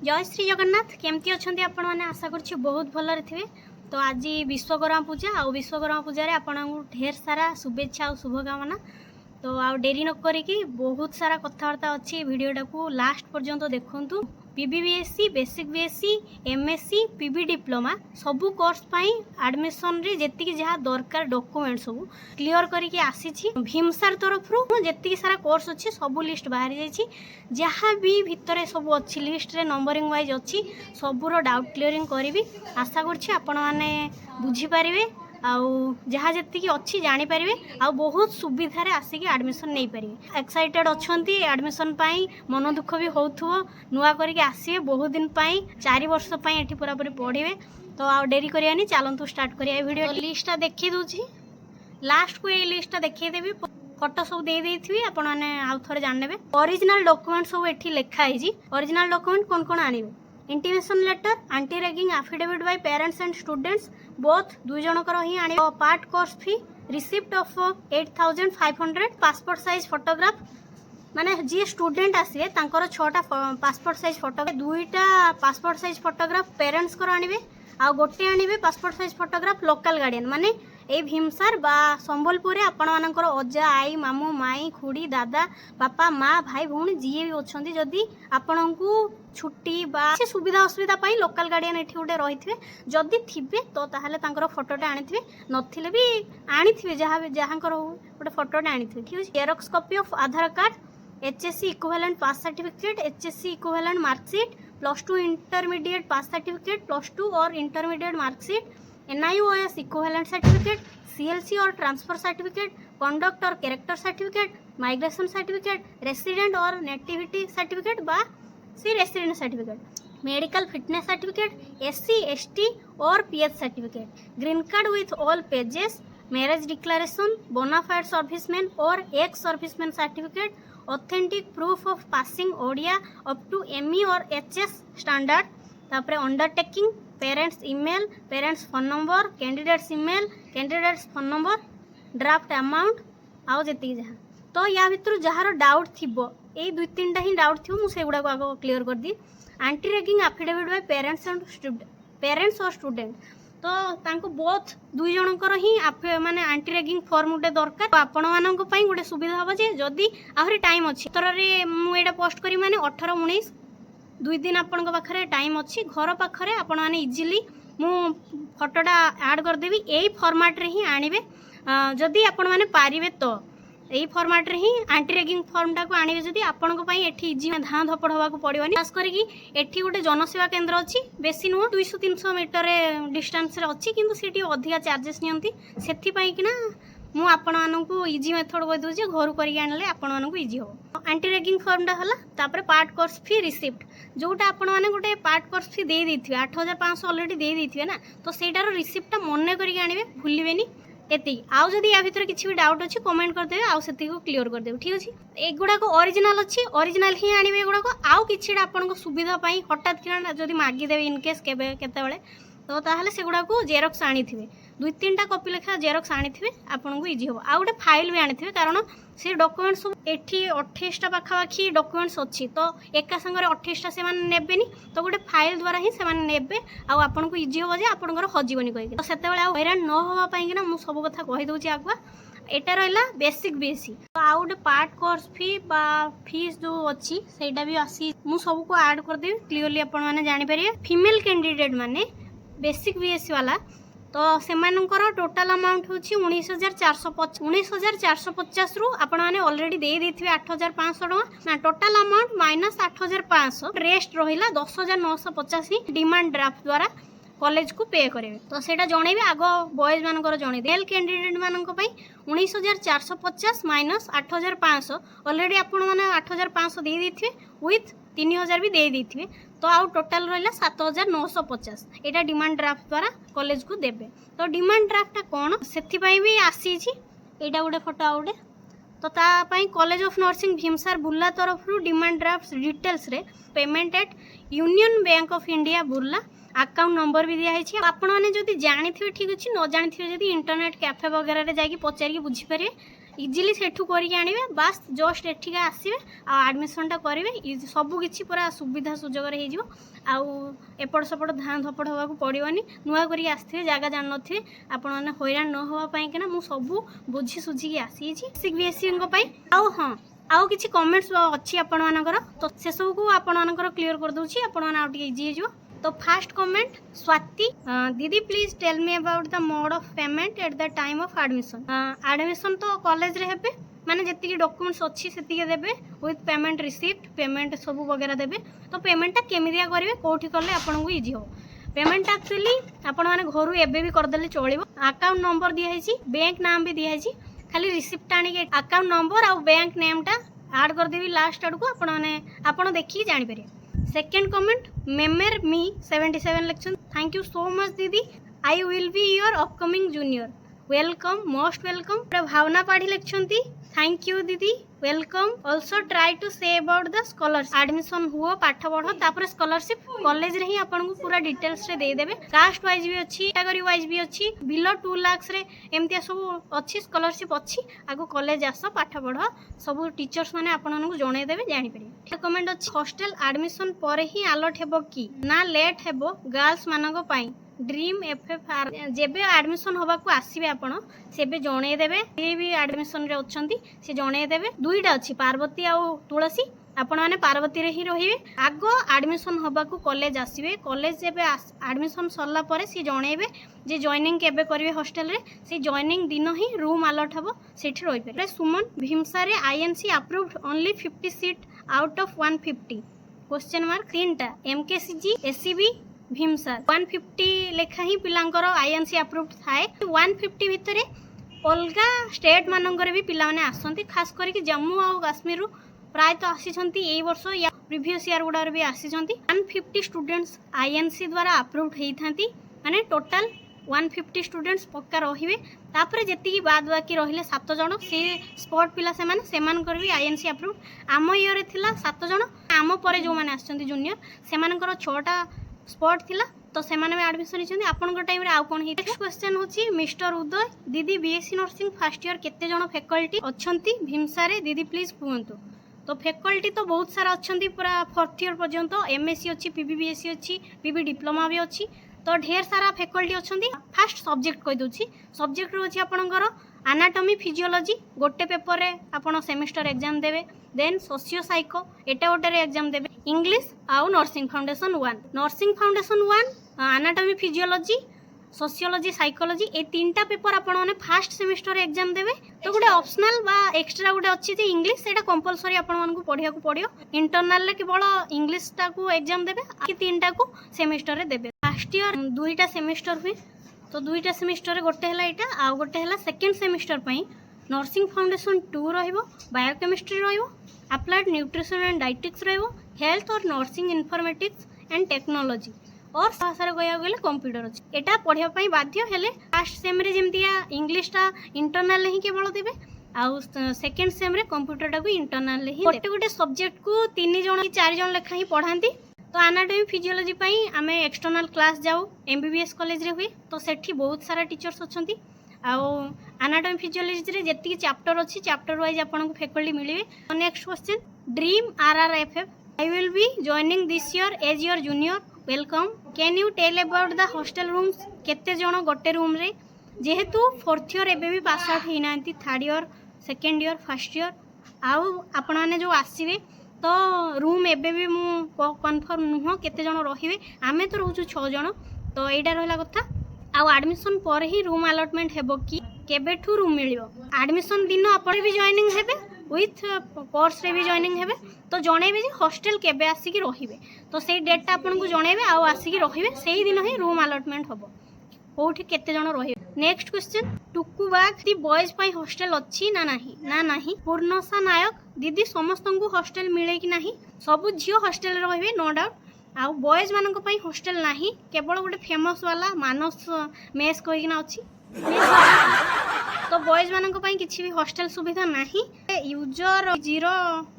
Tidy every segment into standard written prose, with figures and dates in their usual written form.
जय श्री जगन्नाथ केमती अच्छा आपण मैंने आशा कर बहुत भल थे। तो आज विश्वकर्मा पूजा आ विश्वकर्मा पूजा आपण ढेर सारा शुभेच्छा और शुभकामना। तो आ डेरी न करी बहुत सारा कथबार्ता अच्छी वीडियोटा को लास्ट पर्यंत देखु। PBBSC basic BSc MSc PB diploma सबू कोर्स पाई एडमिशन रे जेतिकी जहाँ दरकार डॉक्यूमेंट सब क्लियर करके आसी भीमसार तरफ जेतिकी सारा कोर्स अच्छी सब लिस्ट बाहरी जाइए। जहाँ भी भितर सब अच्छी लिस्ट रे नंबरिंग वाइज अच्छी सबूर डाउट क्लीयरिंग करी आशा कर बुझीपारे आउ जहाँ जी अच्छी जानीपारे आ बहुत सुविधार आसिक एडमिशन नहीं पारे। एक्साइटेड अच्छा एडमिशन मन दुख भी हो नुआ करके आसवे बहुत दिन 4 वर्ष ये पूरा पूरी पढ़े। तो आ डेरी करियानी चलतु स्टार्ट करिया वीडियो। लिस्टा देखी दूची लास्ट को ये लिस्टा देखीदेवी फोटो सब दे देथि आपण माने आउ थोड़े जानने। ओरिजिनल डॉक्यूमेंट सब एठी लिखा है। ओरिजिनल डॉक्यूमेंट कौन कौन आनिबे intimation letter anti ragging affidavit by parents and students both दुई जनकर ही आने। Part course fee receipt of 8500 passport size photograph माने जी स्टूडेंट आसिए तांकर 6टा पासपोर्ट साइज फोटोग्राफ 2टा पासपोर्ट साइज फोटोग्राफ पेरेंट्स कर आनिबे आ गोटे आनिबे passport size photograph local guardian माने ए भीमसार बा संबलपुर आपण मानकर अजा आई मामू माई खुड़ी दादा बापा माँ भाई भौणी जी भी अच्छा जदि आपण को छुट्टी बा सुविधा असुविधा पाई लोकल गार्डियन एठी गोटे रही थे जदि थिबे तो ताहले तांकर फोटोटा आनिथिबे नथिले भी आनिथिबे जहाँकर गोटे फोटोटा आनिथिबे। ठीक है। Xerox copy of Aadhaar card HSC equivalent pass certificate HSC equivalent marksheet +2 intermediate pass certificate +2 or intermediate marksheet NIOS equivalent certificate CLC or transfer certificate conduct or character certificate migration certificate resident or nativity certificate बा सी resident certificate medical fitness certificate SC ST or PH certificate green card with all pages marriage declaration bonafide serviceman or ex serviceman certificate authentic proof of passing Odia up to ME और HS standard तापरे undertaking parents email parents phone number candidates email candidates phone number draft amount आउ जी जहाँ। तो या भर jar doubt थी ये 2-3टा ही doubt थी मुझे गुड़ाक आग क्लीयर कर दी। Anti ragging affidavit by parents or student तो बोथ दुई जनकर ही माने एंटी रैगिंग फॉर्म गोटे दरकार। तो आपण मानक गोटे सुविधा हम जे जदि आहरी टाइम अच्छी उत्तर मुझे पोस्ट करी माने 18-19 2 दिन आपण पाखे टाइम अच्छी घर पाखे आपण मैंने इजिली मु फोटोटा ऐड करदेवी यही फॉर्मेट रे ही आनिबे जदि आपण मैंने पारिबे तो यही फॉर्मेट रे ही एंटी रैगिंग फॉर्मटा को आनिबे जदि आपण को पई एठी इजी धां धपड़ होबाक पड़िबनी। खास करके एठी गोटे जनसेवा केंद्र अच्छी बेसी नुह 200-300 मीटर डिस्टेंस रे अच्छी किंतु सेठी अधिका चार्जेस नियंती सेथि पई कि ना मु आपण मानकु इजी मेथड कहि दउजे घर करिक आनले आपण मानकु इजी हो। एंटी रैगिंग फॉर्मटा हला तापर पार्ट कोर्स फी रिसिप्ट जोटा आपण माने गोटे पार्ट कोर्स फी दे देथिबे 8500 ऑलरेडी दे देथिबे ना तो सेटार रिसिप्टटा मने करिक आनिबे भूलिबेनी एति। आउ जदि या भीतर किछि भी डाउट अछि कमेंट कर देबे आउ सेति को क्लियर कर देबे। ठीक अछि। एगुडा को ओरिजिनल अछि ओरिजिनल ही आनिबे एगुडा को आउ किछिडा आपण को सुविधा पई हठात किना जदि मागी देबे इन केस केबे केतेबेले तो ताहले सेगुडा को जेरॉक्स आनिथिबे 2-3टा कॉपी लेखा जेरॉक्स आनिथिबे आपण को इजी हो। आ गोटे फाइल भी आनिथिबे कारण से डॉक्यूमेंट सब एठी 28टा पाखापाखी डॉक्यूमेंट्स अच्छी तो एका संगे 28टा से माने नेबेनी तो गोटे फाइल द्वारा ही से माने नेबे आ आपण को इजी हो जे आपणकर हजीबनी कहि तो सेते बेले आ हैरान न होवा पई कि ना मु सब कथा कहि दउची आगवा। एटा रहला बेसिक बीएससी तो आ गोटे पार्ट कोर्स फी बा फीस जो अच्छी सेटा भी आसी मु सब को ऐड कर देबी क्लियरली आपण माने जानि परिए। फीमेल कैंडिडेट माने बेसिक बीएससी वाला तो सेमानकर टोटाल अमाउंट होची 19,450 रु आपण माने ऑलरेडी दे देथिबे 8,500 टका ना टोटाल अमाउंट माइनस 8,500 रेस्ट रहिला 10,985 डिमांड ड्राफ्ट द्वारा कॉलेज को पे करेंगे। तो सेटा जणेबे आगो बॉयज मानकर जणे मेल कैंडिडेट मानक पई 19,450 माइनस 8,500 ऑलरेडी आपण माने 8,500 दे देथिबे विथ 3,000 भी दे देथिबे तो आउ टोटाल रहा 7,950 एटा डिमांड ड्राफ्ट द्वारा कॉलेज को देबे। तो डिमांड ड्राफ्ट कौन से भी आसी एटा गोटे फोटो आउटे तो तापाई college of nursing VIMSAR Burla तरफ डिमांड ड्राफ्ट डिटेल्स रे payment at Union Bank of India Burla account number भी दिखाई आपण मैंने जदि जानी ठीक अच्छे न जानी जदि इंटरनेट कैफे वगैरह रे जाकि पचारिक बुझीपारे इजिली सेठू करके आनिबे बास जस्ट एठिका आसीबे आ एडमिशनटा करेंगे सबू किसी पूरा सुविधा सुजोग हो एपट सेपट धाँ धपड़ होगा पड़ोनी नुआ कर आसथे जगह जान थे आपण मैंने हैरान न होगापाई मुझे सबू बुझी सुझी आसी बीएससी आउ हाँ आउ किसी कमेंट्स अच्छी आपण मानकर तो से सब को आपण मानकर क्लियर कर दूची आपण माने आउ टिके इजी हो। तो fast comment Swati didi please tell me about the mode of payment at the time of admission. Admission तो कॉलेज रे हेबे माने जति डॉक्यूमेंट्स अच्छी सेतिके देबे विथ पेमेंट रिसिप्ट पेमेंट सब वगैरह देबे। तो पेमेंटा केमिदिया करिवे कोठी करले आपन को इजी हो। पेमेंट एक्चुअली आपण माने घरु एबे भी कर देले चलिबो। अकाउंट नंबर दिया हैछि बैंक नाम भी दिया हैछि खाली रिसिप्ट आनी के अकाउंट नंबर और बैंक नेम टा ऐड कर देबी लास्ट आड़ को आपण माने आपण देखि जानि परिबे। सेकंड कमेंट मेमर मी 77 लेक्शन थैंक यू सो मच दीदी I will be your upcoming junior welcome most welcome. Bhavana Padhi लिखिं थैंक यू दीदी welcome also try to say about the scholarship admission हुआ पाठ पढ़ तापर स्कॉलरशिप कॉलेज रे ही आपन को पूरा डिटेल्स रे दे देबे कास्ट वाइज भी अच्छी कैटेगरी वाइज भी अच्छी बिलो 2 लाख रे एमतिया सब अच्छी स्कॉलरशिप अच्छी आगो कॉलेज आस पाठ पढ़ सब टीचर्स माने आपन को जणे देबे जानि परिबे। कमेंट अच्छी हॉस्टल एडमिशन पर ही अलॉट हेबो की ना लेट हेबो गर्ल्स मानको पाई ड्रीम एफएफआर जेबे एडमिशन होबा को आसीबे आपण सेबे जणे देबे ए भी एडमिशन रे अछंती से जणे देबे दुईटा अछि पार्वती आ तुलसी आपण माने पार्वती रे ही रहिबे आगो एडमिशन होबा को कॉलेज आसीबे कॉलेज जेबे एडमिशन सरला परे से जणेबे जे जॉइनिंग केबे करिवे हॉस्टल रे से जॉइनिंग दिन ही रूम अलॉट हबो सेठी रहिबे। सुमन भीमसा रे INC approved only 50 seat out of 150 question mark तीनटा एमकेसीजी एससीबी भीमसा 150 लेखा ही पिलांकर आईएनसी अप्रूव्ड थाए 150 भितर अलगा स्टेट मानकर भी पिला माने आसंती खास करके जम्मू और काश्मीर रु प्राय तो आसीछंती एई वर्ष या प्रीवियस ईयर गुडार भी आसीछंती 150 स्टूडेंट्स आईएनसी द्वारा अप्रूव्ड हेई थांती माने टोटल 150 स्टूडेंट्स पक्का रहिबे तापरे जेतिकी बाद बाकी रहिले 7 जण से स्पॉट पिला से माने सेमान कर भी आईएनसी अप्रूव्ड आम ईयर रे थिला 7 जण आम परे जो माने आछंती जूनियर सेमानकर 6टा स्पॉट थिला तो सेमाने में एडमिशन हिचंती आपन टाइम रे आउ कोन हे। नेक्स्ट क्वेश्चन होची मिस्टर उदय दीदी बीएससी नर्सिंग फर्स्ट ईयर केते जण फैकल्टी अछंती भीमसा रे दीदी प्लीज कहंतु। तो फैकल्टी तो बहुत सारा अछंती पूरा 4th ईयर पर्यंत एमएससी अच्छी पीबीबीएससी अच्छी पीबी डिप्लोमा भी अच्छी तो ढेर सारा फैकल्टी अछंती। फास्ट सब्जेक्ट कहि दोची सब्जेक्ट रोची आपनकर एनाटॉमी फिजियोलॉजी गोटे पेपर रे आपण सेमेस्टर एग्जाम देबे देन सोशियो साइको एटा गोटे एग्जाम देबे इंग्लिश आउ nursing foundation 1 anatomy physiology sociology psychology ए तीनटा पेपर आपण माने फर्स्ट सेमेस्टर एग्जाम देबे। तो गोटे ऑप्शनल बा एक्स्ट्रा गोटे अच्छी जे इंग्लिश सेटा कंपलसरी आपण मानकु पढिया को पड़ियो इंटरनल ले केवल इंग्लिश टा को एग्जाम देबे कि तीनटा को सेमेस्टर रे देबे। फर्स्ट ईयर दुईटा सेमेस्टर हुए तो दुईटा सेमेस्टर रे गोटे हला एटा आ गोटे हला सेकंड सेमेस्टर पई नर्सिंग फाउंडेशन 2 रहिबो बायोकेमिस्ट्री रहिबो अप्लाइड न्यूट्रिशन एंड डाइटिक्स रहिबो हेल्थ और नर्सिंग इन्फॉर्मेटिक्स एंड टेक्नोलॉजी और भाषा कह गले कंप्यूटर अच्छी एटा पढ़िया पई बाध्य हेले फर्स्ट सेम रे जेमतिया इंग्लिश टा इंटरनल ही केवल देबे आउ सेकंड सेम रे कंप्यूटर टा को इंटरनल ही गोटे गोटे सब्जेक्ट को 3 जण 4 जण लेखा ही पढ़ांती। तो एनाटॉमी फिजियोलॉजी पई आमे एक्सटर्नल क्लास जाऊ एमबीबीएस कॉलेज रे हुए तो सेठी बहुत सारा टीचर्स अछंती आउ एनाटॉमी फिजियोलॉजी रे जेतिकी चैप्टर अछि चैप्टर वाइज आपन को फैकल्टी मिलिबे। Next question dream RRFF I will be joining this year as your junior welcome can you tell about the hostel rooms केते जण गोटे रूम रे जेहेतु 4th ईयर एबे भी पास आउट हेई नांती 3rd year 2nd year 1st year आउ आपण माने जो आसीबे तो रूम एबे भी मु कन्फर्म नुह केते जण रहिबे आमे तो रहउछु 6 जण तो एटा रहला कथा आउ एडमिशन पर ही रूम अलॉटमेंट हेबो कि केबेठू रूम मिलिबो एडमिशन दिन आपण भी जॉइनिंग हेबे विथ कोर्स रे भी जॉइनिंग हेबे तो जणेबे जे हॉस्टल केबे आसीकी रहिबे तो सेई डेट टा आपन को जणेबे आउ आसीकी रहिबे सेई दिन ही रूम अलॉटमेंट होबो कोठी केते जण रहिबे। नेक्स्ट क्वेश्चन टुकुबाग दी बॉयज पई हॉस्टल अछि ना नाही पूर्णसा नायक दीदी समस्त को हॉस्टल मिले कि नाही सब झियो हॉस्टल रहिबे नो डाउट आउ बॉयज मानक पई हॉस्टल नाही केवल गोटे फेमस वाला मानस मेस कहि ना अछि तो बॉयज मानक पई किछि भी हॉस्टल सुविधा नाही यूजर 0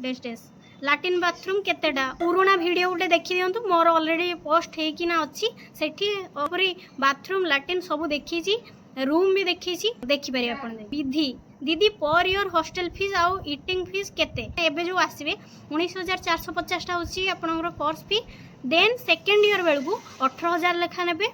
डेस्टेस लैट्रिन बाथरूम केतेटा पुराना वीडियो गोटे देखि दियंतु मोर ऑलरेडी पोस्ट हे कि ना अछि सेठी ओपरी बाथरूम लैट्रिन सब देखि छी रूम भी देखी देखिपारे आप Vidhi didi per your hostel fees आउ इटिंग फीस केते एबे जो आसीबे 19,450 टा होची आपनकर course fee then second year बेलू 18,000 लेखा नेबे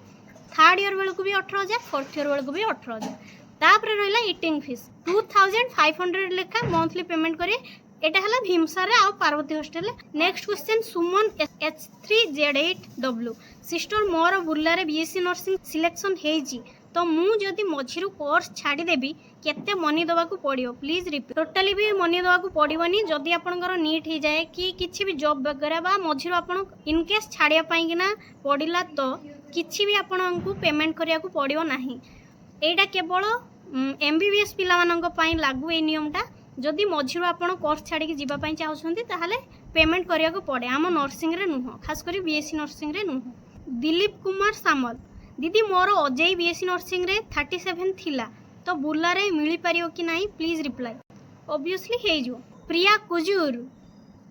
थर्ड ईयर बेलू भी 18,000 फोर्थ ईयर बेलू भी 18,000 तापर रहिला इटिंग फीस 2,500 लेखा मंथली पेमेंट करे एटा हला भीमसार आ पार्वती हॉस्टल। नेक्स्ट क्वेश्चन सुमन H3Z8W सिस्टर मोर बुर्लारे बीएससी नर्सिंग सिलेक्शन हेजी तो मु जदि मझिरु कोर्स छाड़ी देबी केते मनी दवा को पड़ियो प्लीज रिपीट। टोटली भी मनी दवा को पड़ियोनी जदि आपनकर नीट हो जाए कि किछि भी जॉब वगैरह बा मझिरु आपन इन केस छाड़िया पई कि ना पड़िला तो किछि भी आपनकु पेमेंट करिया को पड़ियो नाही। एटा केवल MBBS पिला मानक पई लागू ए नियमटा जदि मझिरु आपण कोर्स छाड़ी की जीवा पई चाहुछंती ताहाले पेमेंट करिया को पड़े आम नर्सिंग रे नुह खास करी बीएससी नर्सिंग रे नुह। दिलीप कुमार सामल दीदी मोर अजय बीएससी नर्सिंग रे 37 थिला तो बुला रे मिली पारियो कि नाही प्लीज रिप्लाई ऑब्वियसली हे जो। प्रिया कुजूर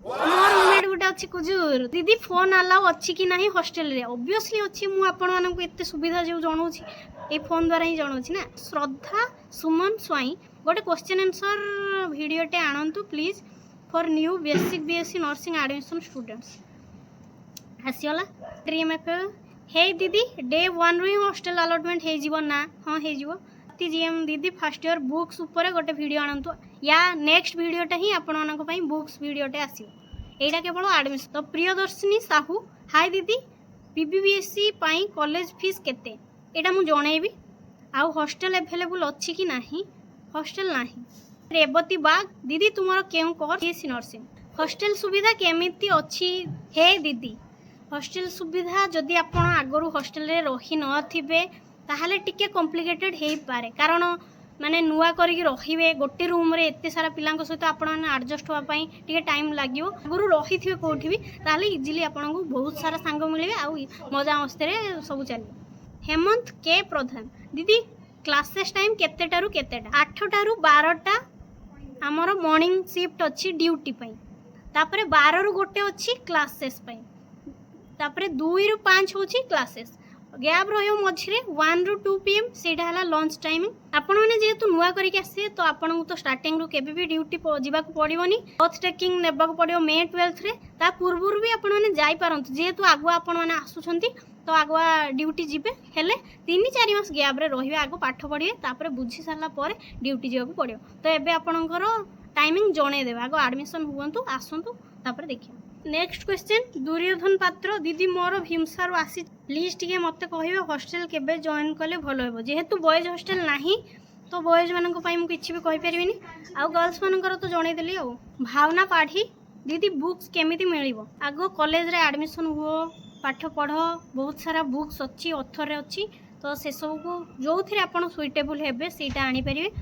मोर रूममेट गुटा अछि कुजूर दीदी फोन अलाउ अछि कि नाही हॉस्टल रे ऑब्वियसली अछि मु आपण मानन को एते सुविधा जो जणौछि ए फोन द्वारा ही जणौछि ना। श्रद्धा सुमन स्वाई गोटे क्वेश्चन आंसर वीडियोटे आणंतु please for new basic BSc nursing admission students आसीला ड्रीम एफ हे दीदी डे 1 रु हॉस्टल अलॉटमेंट हे जीवो ना हां हे जीवो जीएम दीदी फर्स्ट ईयर बुक्स ऊपर गोटे वीडियो आणंतु या नेक्स्ट वीडियोटा ही आपण मानक पई बुक्स वीडियोटे आसीबो एटा केवल एडमिशन। तो प्रियदर्शिनी साहू हाय दीदी पीबीबीएससी पई कॉलेज फीस केते एटा मु जणैबी आ हॉस्टल अवेलेबल अछि कि नाही हॉस्टल नाही। रेवती बाग दीदी तुमरो केउ कोर्स बीएससी नर्सिंग हॉस्टल सुविधा केमिति अछि हे दीदी हॉस्टल सुविधा जदि आपण आगरु हॉस्टल रे रही न थिबे ताहाले टिके कॉम्प्लिकेटेड हे पारे कारण माने नुआ करिक रहिबे गोटे रूम रे एते सारा पिलांक सहित आपण माने एडजस्ट होआ पई टिके टाइम लागियो आगरु रही थिबे कोठी भी ताहाले इजीली आपण को बहुत सारा सांग मिलबे आ मजा मस्ती रे सब चली। हेमंत के प्रधान दीदी क्लासेस टाइम केतेटारू केतेटा 8टा रु 12टा आमर मॉर्निंग शिफ्ट अच्छी ड्यूटी पई तापरे 12 रु गोटे अच्छी क्लासेस पई तापरे 2 रु 5 होची क्लासेस गैप रहियो मझिरे 1 रु 2 पीएम सेटा हला लंच टाइमिंग। आपण माने जेतु नुआ करिक आसे तो आपण को तो स्टार्टिंग रु केबे भी ड्यूटी जीवा को पड़ियोनी बथ टेकिंग नेबा को पड़ियो मे 12th रे ता पूर्वरु भी आपण माने जाई पारंतु जेतु आगुआ आपण माने आसुछंती तो आगुआ ड्यूटी जीवे हेले 3-4 मास गैप रे रहिबे आगो पाठ पढ़िए तापरे बुझी सारला पर ड्यूटी जीवा को पड़ियो तो एबे आपणकर टाइमिंग जणे देबा आगो एडमिशन हुवंतु आसंतु तापरे देखियो। नेक्स्ट क्वेश्चन दुर्योधन पात्र दीदी मोर भीमसार आसी प्लीज टिके मते कहिबे हॉस्टल केबे जॉइन कले भलो हेबो जेहेतु बॉयज हॉस्टल नाही तो बॉयज मानक पई मु किछि भी कहि परिबिनी आ गर्ल्स मानकर तो जणे देली आ भावना पाठी दीदी बुक्स केमिति मिलिबो आगो कॉलेज रे एडमिशन हुओ पाठ पढ़ बहुत सारा बुक्स अच्छी ऑथर रे अच्छी तो से सब को जो थी आप सुइटेबल हेबे सीटा आनी परिवे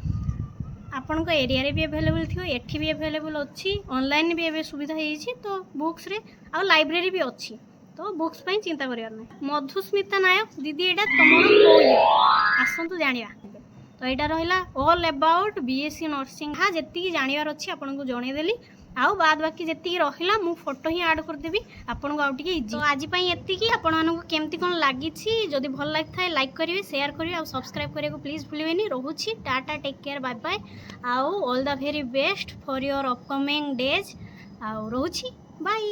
आपण को एरिया रे भी अवेलेबल थियो एठी भी अवेलेबल अच्छी ऑनलाइन भी एबे सुविधा हेछि तो बुक्स रे आ लाइब्रेरी भी अच्छी तो बुक्स पई चिंता करियार नै। मधुस्मिता नायक दीदी एटा तमरो कोइ आसंतु जानिया तो एटा रहिला ऑल अबाउट बीएससी नर्सिंग हा जेति जानियार अछि आपण को जणे देली आउ बाद बाकी जेति रहिला मु फोटो ही ऐड कर देबी आपन को आउ टिके इजी। तो आज पई एति की आपन मानन को केमति कोन लागि छि जदी भल लाग थाए लाइक करिवे शेयर करिवे आ सब्सक्राइब करे को प्लीज भूलिवेनी रहूछि tata take care bye bye आउ all the very best for your upcoming days आउ रहूछि बाय।